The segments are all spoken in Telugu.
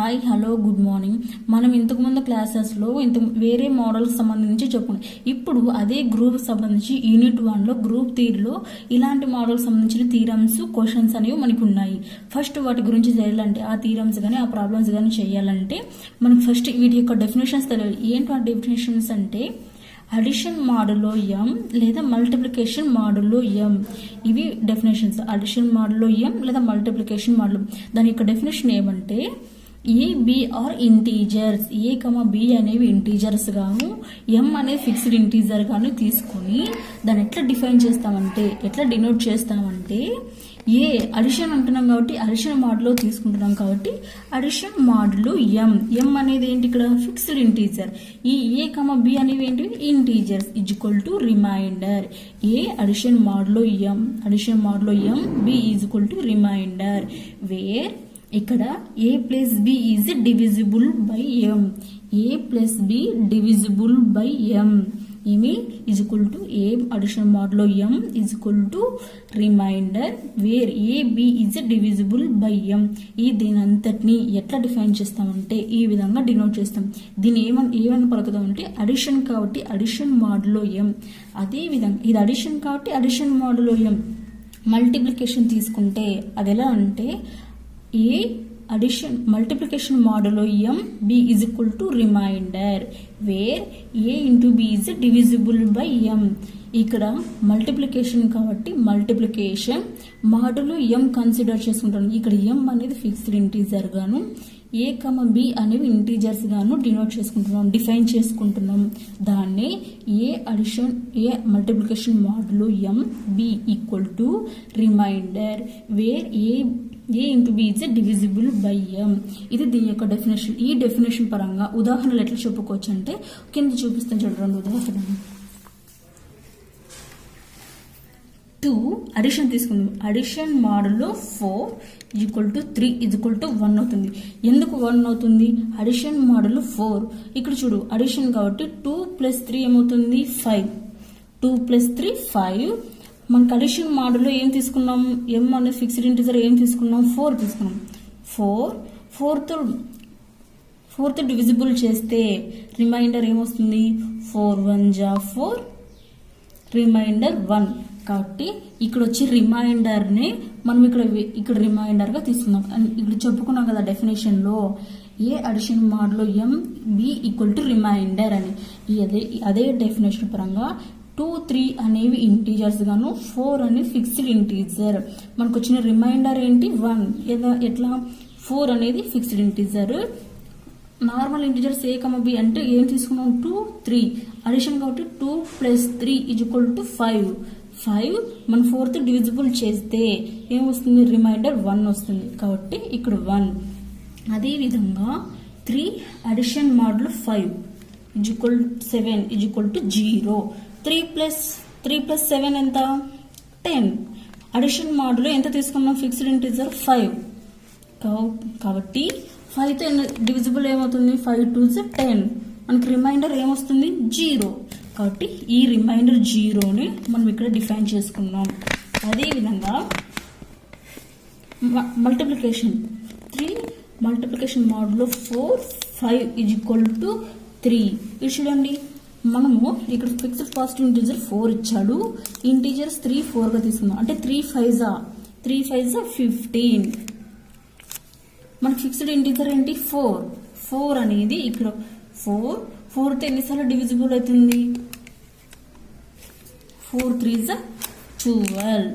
Hi hello good morning. మనం ఇంతకుముందు క్లాసెస్లో వేరే మోడల్స్ సంబంధించి చెప్పుకున్నాం. ఇప్పుడు అదే గ్రూప్ సంబంధించి యూనిట్ 1లో గ్రూప్ 3లో ఇలాంటి మోడల్స్ సంబంధించిన థీరమ్స్ క్వశ్చన్స్ అనేవి మనకు ఉన్నాయి. ఫస్ట్ వాటి గురించి చేయాలంటే ఆ థీరమ్స్ కానీ ఆ ప్రాబ్లమ్స్ కానీ చేయాలంటే మనకు ఫస్ట్ వీటి యొక్క డెఫినేషన్స్ తెలియాలి. ఏంటి ఆ డెఫినేషన్స్ అంటే అడిషన్ మాడులో ఎం లేదా మల్టిప్లికేషన్ మాడులో ఎం. ఇవి డెఫినేషన్స్. అడిషన్ మాడులో ఎం లేదా మల్టిప్లికేషన్ మాడులో. దాని యొక్క డెఫినేషన్ ఏమంటే A B are integers. A B అనేవి ఇంటీజర్స్ గాను ఎం అనేది ఫిక్స్డ్ ఇంటీజర్ గాను తీసుకొని దాన్ని ఎట్లా డిఫైన్ చేస్తామంటే ఎట్లా డినోట్ చేస్తామంటే ఏ అడిషన్ అంటున్నాం కాబట్టి అడిషన్ మాడ్లో తీసుకుంటున్నాం కాబట్టి అడిషన్ మాడ్లో ఎం అనేది ఏంటి ఇక్కడ ఫిక్స్డ్ ఇంటీజర్. ఈ ఏ బి అనేవి ఏంటి integers equal to remainder. A addition మాడ్లో M B equal to remainder where ఇక్కడ A plus B is divisible by M. A plus B divisible by M ఏమి ఈక్వల్ టు ఏ అడిషన్ మాడ్లో M equal to remainder where A B is divisible by M. ఈ దీని అంతటిని ఎట్లా డిఫైన్ చేస్తామంటే ఈ విధంగా డినోట్ చేస్తాం. దీన్ని ఏమని పలుకుతాం అంటే అడిషన్ కాబట్టి అడిషన్ మాడ్లో ఎం. అదే విధంగా ఇది అడిషన్ కాబట్టి అడిషన్ మాడ్లో ఎం. మల్టిప్లికేషన్ తీసుకుంటే అది ఎలా అంటే ఏ అడిషన్ మల్టిప్లికేషన్ మాడులో M B is equal to remainder where A into B is divisible by M. ఇక్కడ మల్టిప్లికేషన్ కాబట్టి మల్టిప్లికేషన్ మాడులో ఎం కన్సిడర్ చేసుకుంటాను. ఇక్కడ ఎం అనేది ఫిక్స్డ్ ఇంటీజర్ గాను ఏ బి అనేవి ఇంటీజర్స్ గాను డిఫైన్ చేసుకుంటున్నాం. దాన్ని ఏ మల్టిప్లికేషన్ మాడులో M B equal to remainder where A into B is divisible by M. ఇది దీని యొక్క డెఫినేషన్. ఈ డెఫినేషన్ పరంగా ఉదాహరణలు ఎట్లా చెప్పుకోవచ్చు అంటే కింద చూపిస్తాను చూడండి. ఉదాహరణ 2 అడిషన్ తీసుకుందాం. అడిషన్ మాడులో 4 ఈక్వల్ టు 3 ఈక్వల్ టు 1 అవుతుంది. ఎందుకు 1 అవుతుంది? అడిషన్ మాడులో 4 ఇక్కడ చూడు అడిషన్ కాబట్టి 2 + 3 ఏమవుతుంది 5. 2 + 3 5. మనకు అడిషన్ మాడులో ఏం తీసుకున్నాం? ఎం అనేది ఫిక్స్డ్ ఇంటీజర్ ఏం తీసుకున్నాం? 4 తీసుకున్నాం. 4తో డివిజిబుల్ చేస్తే రిమైండర్ ఏమొస్తుంది? 4 1 జా 4 రిమైండర్ 1. కాబట్టి ఇక్కడ వచ్చి రిమైండర్ని మనం ఇక్కడ రిమైండర్గా తీసుకున్నాం. ఇక్కడ చెప్పుకున్నాం కదా డెఫినేషన్లో ఏ అడిషన్ మాడ్లో M B equal to remainder అని. అదే డెఫినేషన్ పరంగా 2 3 అనేవి ఇంటీజర్స్ గాను 4 అనేది ఫిక్స్డ్ ఇంటీజర్. మనకు వచ్చిన రిమైండర్ ఏంటి 1. ఎట్లా 4 అనేది fixed integer. Normal integers A B అంటే ఏం తీసుకున్నాం 2 3 అడిషన్ కాబట్టి 2 + 3 ఈక్వల్ టు 5. మన 4th డివిజిబుల్ చేస్తే ఏమొస్తుంది? రిమైండర్ 1 వస్తుంది. కాబట్టి ఇక్కడ 1. అదేవిధంగా 3 అడిషన్ మాడ్లో 5 ఈక్వల్ 7 ఈక్వల్ టు 0. 3 + 7 ఎంత? 10. అడిషన్ మాడ్లో ఎంత తీసుకున్నాం? ఫిక్స్డ్ ఇంటీజర్ 5 కాబట్టి 5తో డివిజిబుల్ ఏమవుతుంది? 5 2 10. మనకి రిమైండర్ ఏమొస్తుంది? 0. కాబట్టి ఈ రిమైండర్ 0ని మనం ఇక్కడ డిఫైన్ చేసుకున్నాం. అదేవిధంగా మల్టిప్లికేషన్ 3 మల్టిప్లికేషన్ మాడ్లో 4 5 ఈక్వల్ టు 3. ఇది చూడండి మనము ఇక్కడ ఫిక్స్డ్ పాజిటివ్ ఇంటీజర్ 4 ఇచ్చాడు. ఇంటీజర్స్ 3 4గా తీసుకున్నాం. అంటే 3 5 జా 15. మనకి ఫిక్స్డ్ ఇంటీజర్ ఏంటి 4 అనేది ఇక్కడ 4తో ఎన్నిసార్లు డివిజిబుల్ అవుతుంది? 4 3 జా 12.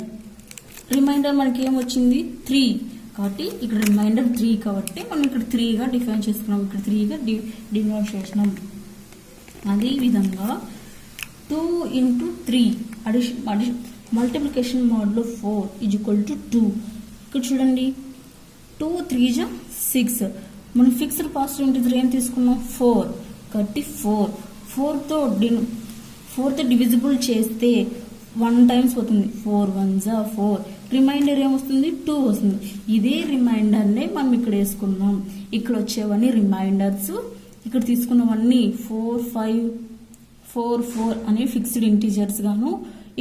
రిమైండర్ మనకి ఏమొచ్చింది 3. కాబట్టి ఇక్కడ రిమైండర్ 3 కాబట్టి మనం ఇక్కడ 3గా డిఫైన్ చేసుకున్నాం. ఇక్కడ 3గా డినోట్ చేసినాం. అదేవిధంగా 2 × 3 అడిషన్ మల్టిప్లికేషన్ మాడ్లో 4 ఈక్వల్ టు 2. ఇక్కడ చూడండి 2 3 జా 6. మనం ఫిక్స్డ్ పాజిటివ్ ఇంటీజర్ ఏం తీసుకున్నాం 4. కాబట్టి 4తో డివిజిబుల్ చేస్తే 1 టైమ్స్ అవుతుంది. 4 1 జా 4. రిమైండర్ ఏమొస్తుంది? 2 వస్తుంది. ఇదే రిమైండర్నే మనం ఇక్కడ వేసుకున్నాం. ఇక్కడ వచ్చేవన్నీ రిమైండర్స్. ఇక్కడ తీసుకున్నవన్నీ 4 5 4 4 అనే ఫిక్స్డ్ ఇంటీజర్స్ గాను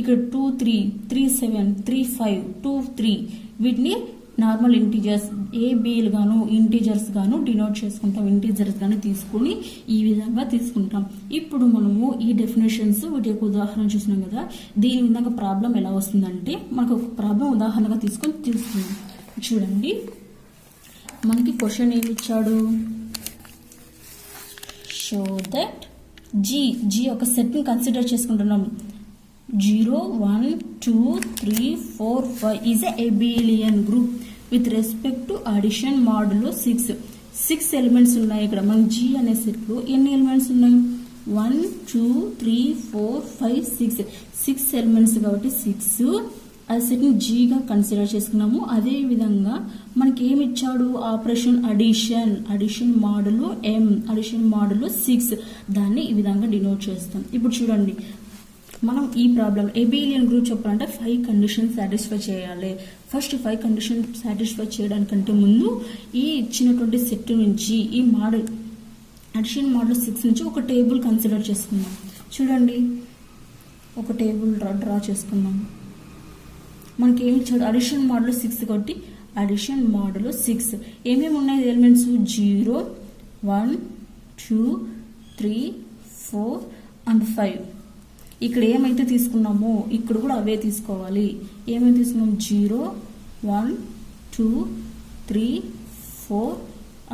ఇక్కడ 2 3 3 7 3 5 2 3 వీటిని నార్మల్ ఇంటీజర్స్ ఏబీలు గాను ఇంటీజర్స్ గాను డినోట్ చేసుకుంటాం, ఇంటీజర్స్ గాను తీసుకుని ఈ విధంగా తీసుకుంటాం. ఇప్పుడు మనము ఈ డెఫినేషన్స్ వీటి యొక్క ఉదాహరణ చూసినాం కదా, దీని విధంగా ప్రాబ్లం ఎలా వస్తుందంటే మనకు ఒక ప్రాబ్లం ఉదాహరణగా తీసుకొని తీసుకున్నాం. చూడండి, మనకి క్వశ్చన్ ఏమి ఇచ్చాడు, షో దట్ జీ ఒక సెట్ని కన్సిడర్ చేసుకుంటున్నాం. 0, 1, 2, 3, 4, 5 is a abelian group with respect to addition modulo 6 elements ఉన్నాయి. ఇక్కడ మన జీ అనే సెట్లో ఎన్ని ఎలిమెంట్స్ ఉన్నాయి, 1, 2, 3, 4, 5, 6 ఎలిమెంట్స్ కాబట్టి 6 ఆ సెట్ని జీగా కన్సిడర్ చేసుకున్నాము. అదే విధంగా మనకి ఏమి ఇచ్చాడు, operation addition model addition model 6 దాన్ని ఈ విధంగా డినోట్ చేస్తాం. ఇప్పుడు చూడండి, మనం ఈ ప్రాబ్లం ఏబిలియన్ గ్రూప్ చెప్పాలంటే 5 కండిషన్ సాటిస్ఫై చేయాలి. ఫస్ట్ 5 కండిషన్ సాటిస్ఫై చేయడానికంటే ముందు ఈ ఇచ్చినటువంటి సెట్ నుంచి ఈ మోడల్ అడిషన్ మోడల్ 6 నుంచి ఒక టేబుల్ కన్సిడర్ చేసుకుందాం. చూడండి, ఒక టేబుల్ డ్రా చేసుకుందాం. మనకి ఏమి ఇచ్చాడు, అడిషన్ మోడల్ 6 కాబట్టి అడిషన్ మోడల్ 6 ఏమేమి ఉన్నాయి ఎలిమెంట్స్, 0, 1, 2, 3, 4 and 5. ఇక్కడ ఏమైతే తీసుకున్నామో ఇక్కడ కూడా అవే తీసుకోవాలి. ఏమైతే తీసుకున్నాం, 0, 1, 2, 3, 4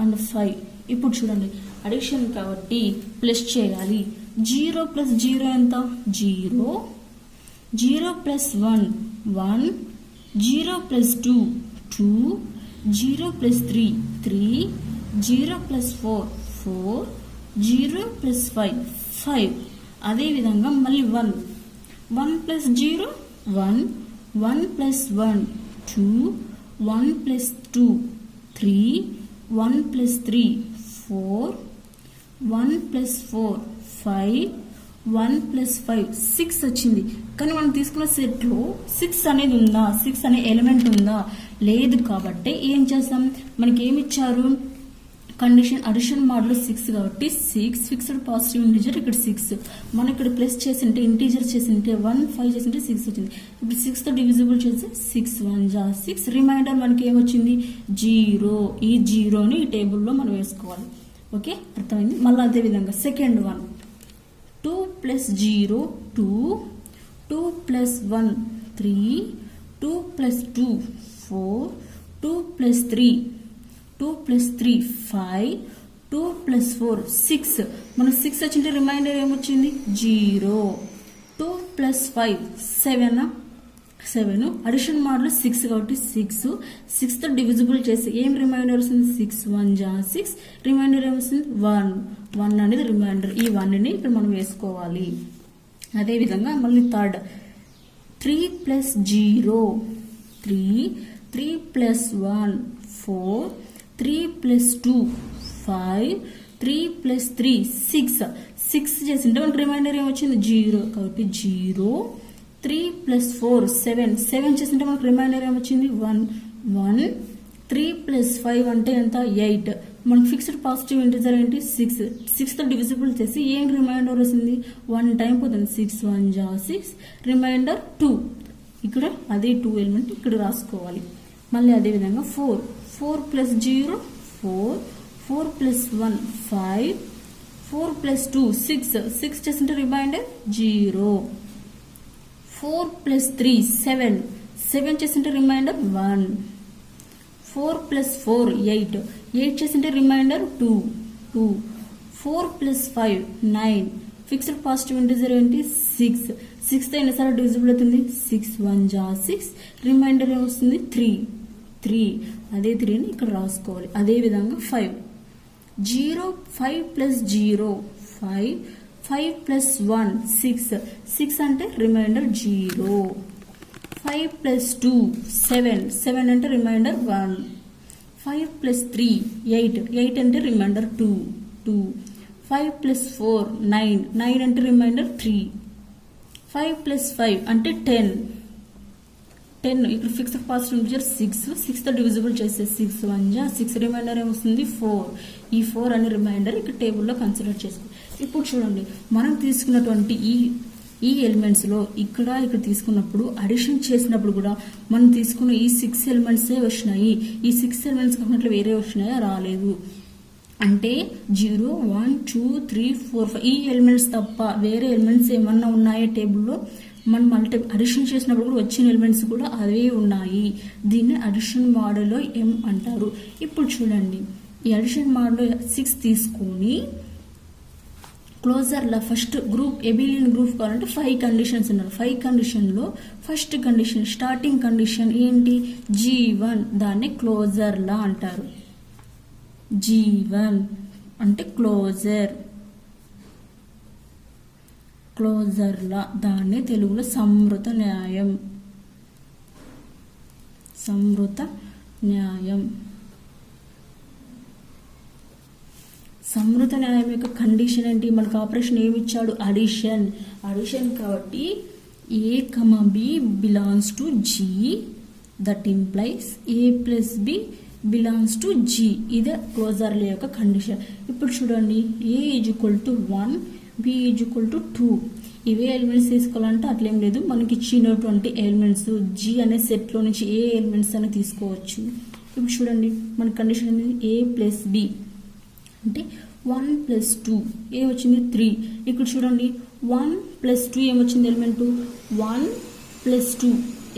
and 5. ఇప్పుడు చూడండి, అడిషన్ కాబట్టి ప్లస్ చేయాలి. 0 + 0 ఎంత, 0, 0 + 1, 1, 0 + 2, 2, 0 + 3, 3, 0 + 4, 4, 0 + 5, 5. అదే విధంగా మళ్ళీ 1 + 0, 1, 1 + 1, 2, 1 + 2, 3, 1 + 3, 4, 1 + 4, 5, 1 + 5, 6 వచ్చింది. కానీ మనం తీసుకున్న సెట్లో 6 అనేది ఉందా, 6 అనే ఎలిమెంట్ ఉందా, లేదు. కాబట్టి ఏం చేస్తాం, మనకి ఏమి ఇచ్చారు, కండిషన్ అడిషన్ మోడల్ 6 కాబట్టి 6 ఫిక్స్డ్ పాజిటివ్ ఇంటీజర్, ఇక్కడ 6 మనం ఇక్కడ ప్లస్ చేసింటే ఇంటీజర్ చేసింటే 1, 5 చేసింటే 6 వచ్చింది. ఇప్పుడు 6 తో డివిజిబుల్ చేసి 6 1 జా 6, రిమైండర్ మనకి ఏమొచ్చింది, 0. ఈ 0ని ఈ టేబుల్లో మనం వేసుకోవాలి. ఓకే, అర్థమైంది. మళ్ళీ అదే విధంగా సెకండ్ 1, 2 + 0 2, 2 + 1 3, 2 + 2 4, 2 + 3 2 + 3 5, 2 + 4 6. మనకు 6 వచ్చింటే రిమైండర్ ఏమొచ్చింది, 0. 2 + 5 7. అడిషన్ మోడల్ 6 కాబట్టి 6 తో డివిజిబుల్ చేసి ఏం రిమైండర్ వస్తుంది, 6 1 జా 6, రిమైండర్ ఏమొస్తుంది, 1 అనేది రిమైండర్. ఈ 1ని ఇక్కడ మనం వేసుకోవాలి. అదేవిధంగా మళ్ళీ థర్డ్ 3 + 0 3, 3 + 1 4, 3 + 2 5, 3 + 3 6 చేసింటే మనకు రిమైండర్ ఏమొచ్చింది, 0 కాబట్టి 0. 3 + 4 7 చేసింటే మనకు రిమైండర్ ఏమొచ్చింది, 1. 3 + 5 అంటే ఎంత, 8. మనకు ఫిక్స్డ్ పాజిటివ్ ఇంటీజర్ ఏంటి, 6 తో డివిజిబుల్ చేసి ఏం రిమైండర్ వస్తుంది, 1 టైం పోతుంది, 6 1 జా 6, రిమైండర్ 2. ఇక్కడ అదే 2 ఎలిమెంట్ ఇక్కడ రాసుకోవాలి. మళ్ళీ అదే విధంగా 4 + 0 4, 4 + 1 5, 4 + 2 6 చేసింటే రిమైండర్ 0. 4 + 3 7 చేసింటే రిమైండర్ 1. 4 + 4 8 చేసింటే రిమైండర్ 2. 4 + 5 9. ఫిక్స్డ్ పాజిటివ్ ఇంటీజర్ ఏంటి, 6 తో ఎన్నిసార్లు డివిజిబుల్ అవుతుంది, 6 1 జా 6, రిమైండర్ ఏమొస్తుంది, 3. అదే 3ని ఇక్కడ రాసుకోవాలి. అదే విధంగా 5 + 0 5, 5 + 1 6 అంటే రిమైండర్ 0. 5 + 2 7 అంటే రిమైండర్ 1. 5 + 3 8 అంటే రిమైండర్ 2. 5 + 4 9 అంటే రిమైండర్ 3. 5 + 5 అంటే 10. ఇక్కడ ఫిక్స్డ్ పాజిటివ్ ఇంటీజర్ 6 తో డివిజిబుల్ చేసే 6 1 జా 6, రిమైండర్ ఏమొస్తుంది, 4. ఈ 4 అనే రిమైండర్ ఇక్కడ టేబుల్లో కన్సిడర్ చేసుకో. ఇప్పుడు చూడండి, మనం తీసుకున్నటువంటి ఈ ఈ ఎలిమెంట్స్లో ఇక్కడ తీసుకున్నప్పుడు అడిషన్ చేసినప్పుడు కూడా మనం తీసుకున్న ఈ 6 ఎలిమెంట్సే వచ్చినాయి. ఈ 6 ఎలిమెంట్స్ కాకుండా వేరే వచ్చినాయా? రాలేదు. అంటే 0, 1, 2, 3, 4, 5 ఈ ఎలిమెంట్స్ తప్ప వేరే ఎలిమెంట్స్ ఏమన్నా ఉన్నాయా టేబుల్లో? మనం అడిషన్ చేసినప్పుడు కూడా వచ్చిన ఎలిమెంట్స్ కూడా అవే ఉన్నాయి. దీన్ని అడిషన్ మోడల్లో M అంటారు. ఇప్పుడు చూడండి, ఈ అడిషన్ మోడల్లో 6 తీసుకొని క్లోజర్లా ఫస్ట్ గ్రూప్ ఎబిలియన్ గ్రూప్ కావాలంటే 5 కండిషన్స్ ఉన్నారు. 5 కండిషన్లో ఫస్ట్ కండిషన్ స్టార్టింగ్ కండిషన్ ఏంటి? G1. దాన్ని క్లోజర్లా అంటారు. G1 అంటే క్లోజర్లా. దాన్ని తెలుగులో సంవృత న్యాయం. సంవృత న్యాయం యొక్క కండిషన్ ఏంటి? మనకు ఆపరేషన్ ఏమి ఇచ్చాడు? అడిషన్ కాబట్టి A, B belongs to G, that implies A plus B belongs to G. ఇదే క్లోజర్ల యొక్క కండిషన్. ఇప్పుడు చూడండి, A is equal to 1, B is equal to 2. ఇవే ఎలిమెంట్స్ తీసుకోవాలంటే అట్లేం లేదు, మనకి ఇచ్చినటువంటి ఎలిమెంట్స్ G అనే సెట్లో నుంచి ఏ ఎలిమెంట్స్ అని తీసుకోవచ్చు. ఇప్పుడు చూడండి, మన కండిషన్ అనేది A plus B అంటే 1 plus 2 ఏ వచ్చింది? 3. ఇక్కడ చూడండి, 1 plus 2 ఏమొచ్చింది? ఎలిమెంట్ 1 plus 2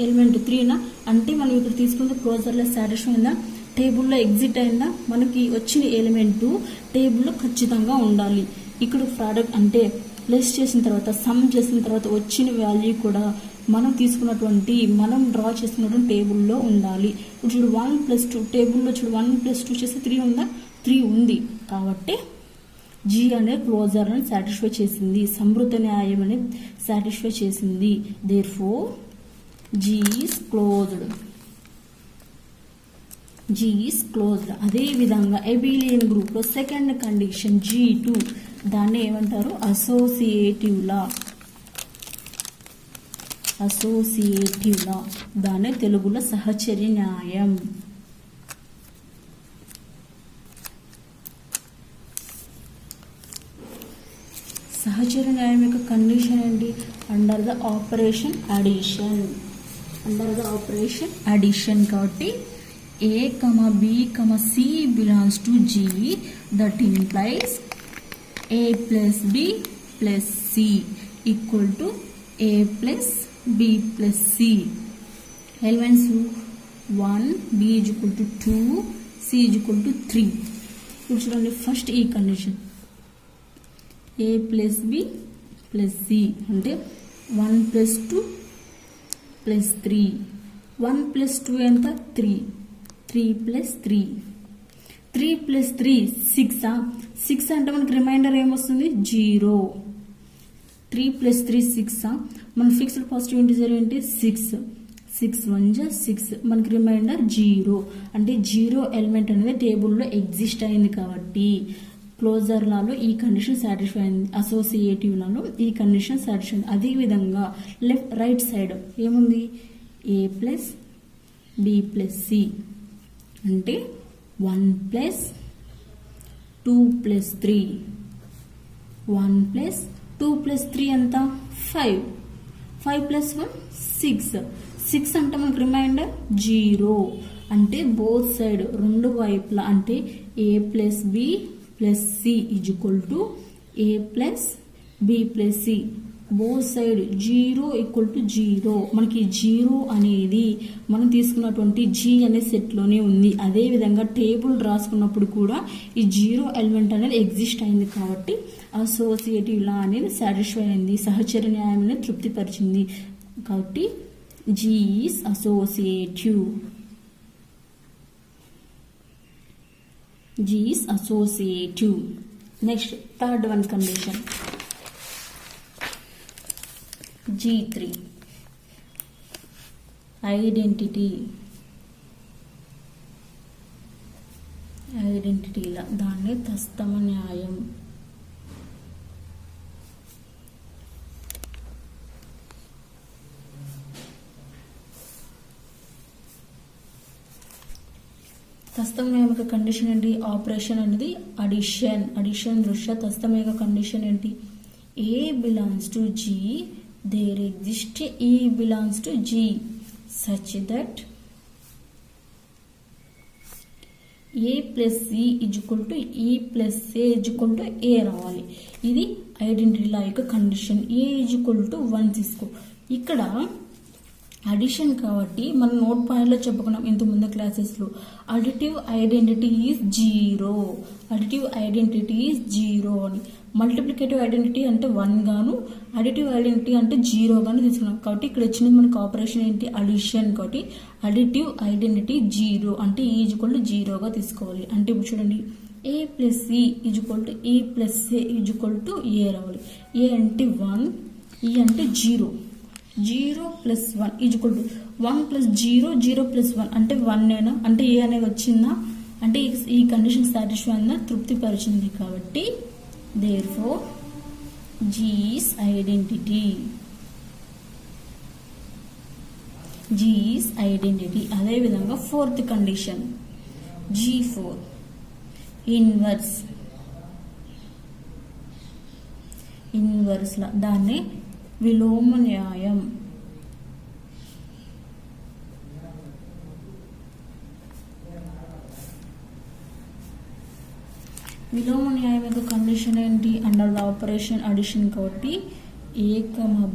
ఎలిమెంట్ 3నా? అంటే మనం ఇక్కడ తీసుకున్న క్లోజర్లో సాటిస్ఫై అయిందా? టేబుల్లో ఎగ్జిట్ అయిందా? మనకి వచ్చిన ఎలిమెంట్ టేబుల్లో ఖచ్చితంగా ఉండాలి. ఇక్కడ ప్రోడక్ట్ అంటే ప్లస్ చేసిన తర్వాత సమ్ చేసిన తర్వాత వచ్చిన వాల్యూ కూడా మనం తీసుకున్నటువంటి మనం డ్రా చేసుకున్నటువంటి టేబుల్లో ఉండాలి. ఇప్పుడు చూడు 1 plus 2 టేబుల్లో చూడు 1 plus 2 చేస్తే 3 ఉందా? 3 ఉంది. కాబట్టి G అనే క్లోజర్ అని సాటిస్ఫై చేసింది, సంవృత న్యాయం అనేది సాటిస్ఫై చేసింది. Therefore G is closed. అదే విధంగా ఎబిలియన్ గ్రూప్లో సెకండ్ కండిషన్ G2, దాన్ని ఏమంటారు? అసోసియేటివ్ లా. దాన్ని తెలుగులో సహచర్య న్యాయం. సహచర్య న్యాయం యొక్క కండిషన్ ఏంటి? అండర్ ద ఆపరేషన్ అడిషన్ కాబట్టి A, B, C belongs to G, that implies A plus B plus C equal to A plus B plus C. Elements 1, B is equal to 2, C is equal to 3. ఇప్పుడు చూడండి, ఫస్ట్ ఈ condition A plus B plus C అంటే 1 plus 2 plus 3. 1 plus 2 ఎంత? 3. 3 plus 3. 3 plus 3 6. 6 అంటే మనకి రిమైండర్ ఏమొస్తుంది? 0. 3 plus 3 6. మన ఫిక్స్డ్ పాజిటివ్ ఇంటిజర్ ఏంటి? 6. 6 1 6. మనకి రిమైండర్ 0. అంటే 0 ఎలిమెంట్ అనేది టేబుల్లో ఎగ్జిస్ట్ అయింది కాబట్టి క్లోజర్ లాలో ఈ కండిషన్ సాటిస్ఫై అయింది. అసోసియేటివ్ లాలో ఈ కండిషన్ సాటిస్ఫై అయింది. అదేవిధంగా రైట్ సైడ్ ఏముంది? A plus B plus C అంటే 1 plus 2 plus 3. 1 plus 2 plus 3 ఎంత? 5. 5 plus 1 6. 6 అంటే మనకు రిమైండర్ 0. అంటే బోత్ సైడ్ రెండు వైపులా అంటే A plus B plus C is equal to A plus B plus C. Both side 0 equal to 0. మనకి 0 అనేది మనం తీసుకున్నటువంటి G అనే సెట్లోనే ఉంది. అదేవిధంగా టేబుల్ రాసుకున్నప్పుడు కూడా ఈ 0 ఎలిమెంట్ అనేది ఎగ్జిస్ట్ అయింది కాబట్టి అసోసియేటివ్ లా అనేది సాటిస్ఫై అయింది, సహచర న్యాయం అనేది తృప్తిపరిచింది. కాబట్టి G is associative. Next third one condition G3 ఐడెంటిటీల దాన్ని తస్తమ న్యాయం. తస్తమ న్యాయం యొక్క కండిషన్ ఏంటి? ఆపరేషన్ అనేది అడిషన్ దృష్ట్యా తస్తమ యొక్క కండిషన్ ఏంటి? A belongs to G there exists E belongs to G such that A plus E is equal to E plus A is equal to A రావాలి. ఇది ఐడెంటిటీ లా యొక్క condition. A is equal to 1 తీసుకో. ఇక్కడ అడిషన్ కాబట్టి మనం నోట్ పాయింట్లో చెప్పుకున్నాం ఇంతకుముందు క్లాసెస్లో. Additive identity is 0. Additive identity is 0 అని. మల్టిప్లికేటివ్ ఐడెంటిటీ అంటే 1 గాను, అడిటివ్ ఐడెంటిటీ అంటే 0 గాను తీసుకున్నాం. కాబట్టి ఇక్కడ వచ్చింది మనకు ఆపరేషన్ ఏంటి? అడిషన్. కాబట్టి అడిటివ్ ఐడెంటిటీ 0 అంటే ఈ ఈజ్వల్ టు 0గా తీసుకోవాలి. అంటే ఇప్పుడు చూడండి, ఏ ప్లస్ ఈ ఈజ్వల్ టు ఈ ప్లస్ ఏ ఈజ్వల్ టు ఏ రావాలి. ఏ అంటే 1, ఈ అంటే 0. 0 plus 1 equal to 1 plus 0, 0 plus 1 అంటే 1 అంటే ఏ అనేది వచ్చిందా? అంటే ఈ కండిషన్ సాటిస్ఫై అయిందా? తృప్తిపరిచింది. కాబట్టి therefore G is identity. G is identity. అదే విధంగా fourth condition G4 inverse. Inverse law దాన్ని విలోమ న్యాయం. విలోమ న్యాయం యొక్క కండిషన్ ఏంటి? Under the operation addition. కాబట్టి A,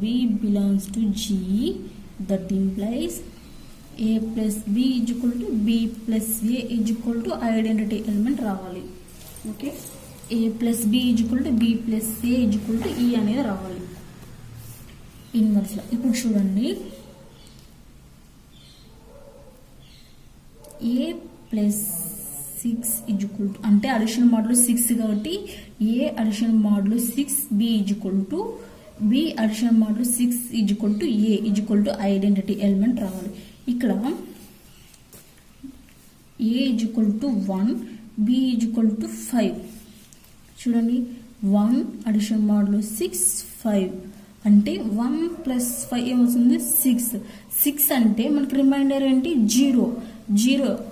B belongs to G, that implies A plus B is equal to B plus A is equal to identity element రావాలి. Okay, A plus B is equal to B plus A is equal to E అనేది రావాలి ఇన్వర్స్ లో. ఇప్పుడు చూడండి, A plus 6 is equal to అంటే అడిషన్ మోడ్లో 6 కాబట్టి A అడిషన్ మోడ్లో 6, B is equal to B addition మోడ్లో 6 is equal to A is equal to identity element రావాలి. ఇక్కడ A is equal to 1, B is equal to 5. చూడండి, 1 అడిషన్ మోడ్లో 6, 5 అంటే 1 ప్లస్ 5 ఏమవుతుంది? 6. 6 అంటే మనకి రిమైండర్ ఏంటి? 0.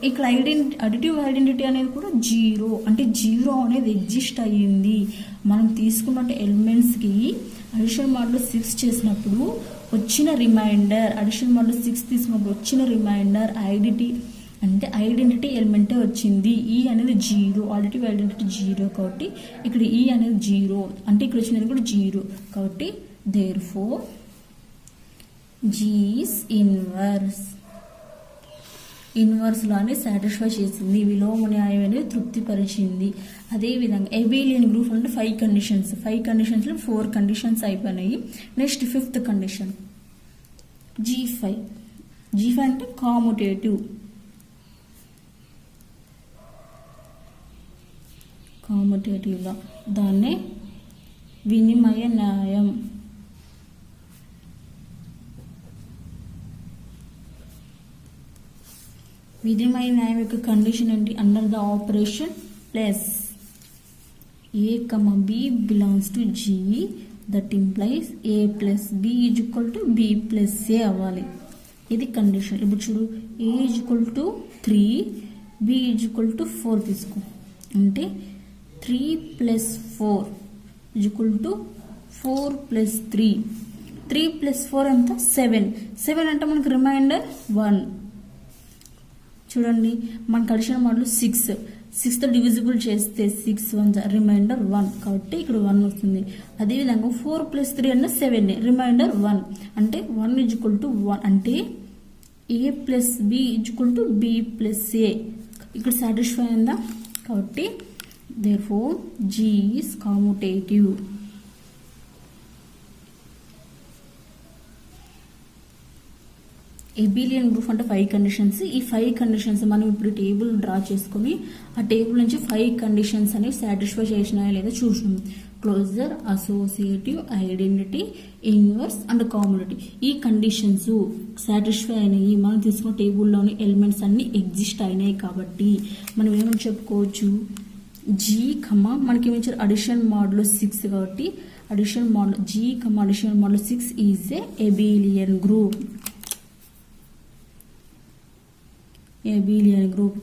ఇక్కడ అడిటివ్ ఐడెంటిటీ అనేది కూడా 0 అంటే 0 అనేది ఎగ్జిస్ట్ అయ్యింది. మనం తీసుకున్న ఎలిమెంట్స్కి అడిషన్ మోడ్లో 6 చేసినప్పుడు వచ్చిన రిమైండర్, అడిషన్ మోడ్లో 6 తీసుకున్నప్పుడు వచ్చిన రిమైండర్ ఐడెంటిటీ ఎలిమెంటే వచ్చింది. ఈ అనేది 0, ఆడిటివ్ ఐడెంటిటీ 0 కాబట్టి ఇక్కడ ఈ అనేది 0 అంటే ఇక్కడ వచ్చినది కూడా 0. కాబట్టి therefore G is inverse. Inverse లాని సాటిస్ఫై చేసింది, విలోమ న్యాయం అనేది తృప్తిపరిచింది. అదేవిధంగా ఎబిలియన్ గ్రూప్ అంటే 5 కండిషన్స్. 5 కండిషన్స్లో 4 కండిషన్స్ అయిపోయినాయి. Next 5th condition G5. G5 అంటే కాముటేటివ్. కాముటేటివ్గా దాన్నే వినిమయ న్యాయం. వినిమయ న్యాయం యొక్క కండిషన్ ఏంటి? Under the operation plus A, B belongs to G, that implies A plus B is equal to B plus A అవ్వాలి. ఇది కండిషన్. ఇప్పుడు చూడు, A is equal to 3, B is equal to 4 తీసుకో. అంటే 3 plus 4 is equal to 4 plus 3. 3 plus 4 ఎంత? 7. 7 అంటే మనకు రిమైండర్ 1. చూడండి, మనకు అడిషన్ మోడ్లో 6తో డివిజిబుల్ చేస్తే 6 1 రిమైండర్ 1 కాబట్టి ఇక్కడ 1 వస్తుంది. అదేవిధంగా 4 plus 3 అంటే 7 రిమైండర్ 1 అంటే 1 is equal to 1 అంటే A plus B is equal to B plus A ఇక్కడ సాటిస్ఫై అయిందా? కాబట్టి therefore G is commutative. ఎబిలియన్ group అంటే 5 కండిషన్స్. ఈ 5 కండిషన్స్ మనం ఇప్పుడు టేబుల్ డ్రా చేసుకుని ఆ టేబుల్ నుంచి 5 కండిషన్స్ అనేవి సాటిస్ఫై చేసినాయా లేదా చూసాం. Closure, associative, identity, inverse and community. ఈ కండిషన్స్ సాటిస్ఫై అయినాయి. మనం తీసుకున్న టేబుల్లోని ఎలిమెంట్స్ అన్ని ఎగ్జిస్ట్ అయినాయి కాబట్టి మనం ఏమని చెప్పుకోవచ్చు? G, మనకి ఏమి ఇచ్చారు? అడిషన్ మోడ్లో 6 కాబట్టి అడిషన్ మోడ్లో G, అడిషన్ మోడ్లో 6 is a ఎబిలియన్ group. abelian group.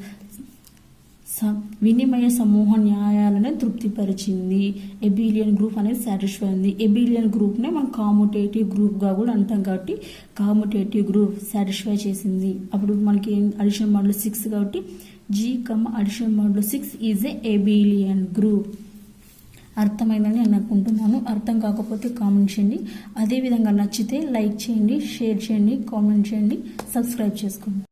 వినిమయ సమూహ న్యాయాలను తృప్తిపరిచింది. ఎబిలియన్ గ్రూప్ అనేది సాటిస్ఫై ఉంది. ఎబిలియన్ గ్రూప్నే మనం కామ్యుటేటివ్ గ్రూప్గా కూడా అంటాం కాబట్టి కామ్యుటేటివ్ గ్రూప్ సాటిస్ఫై చేసింది. అప్పుడు మనకి అడిషన్ మోడల్ 6 కాబట్టి G, addition model 6 is a ఎబిలియన్ group. అర్థమైందని నేను అనుకుంటున్నాను. అర్థం కాకపోతే కామెంట్ చేయండి. అదేవిధంగా నచ్చితే లైక్ చేయండి, షేర్ చేయండి, కామెంట్ చేయండి, సబ్స్క్రైబ్ చేసుకోండి.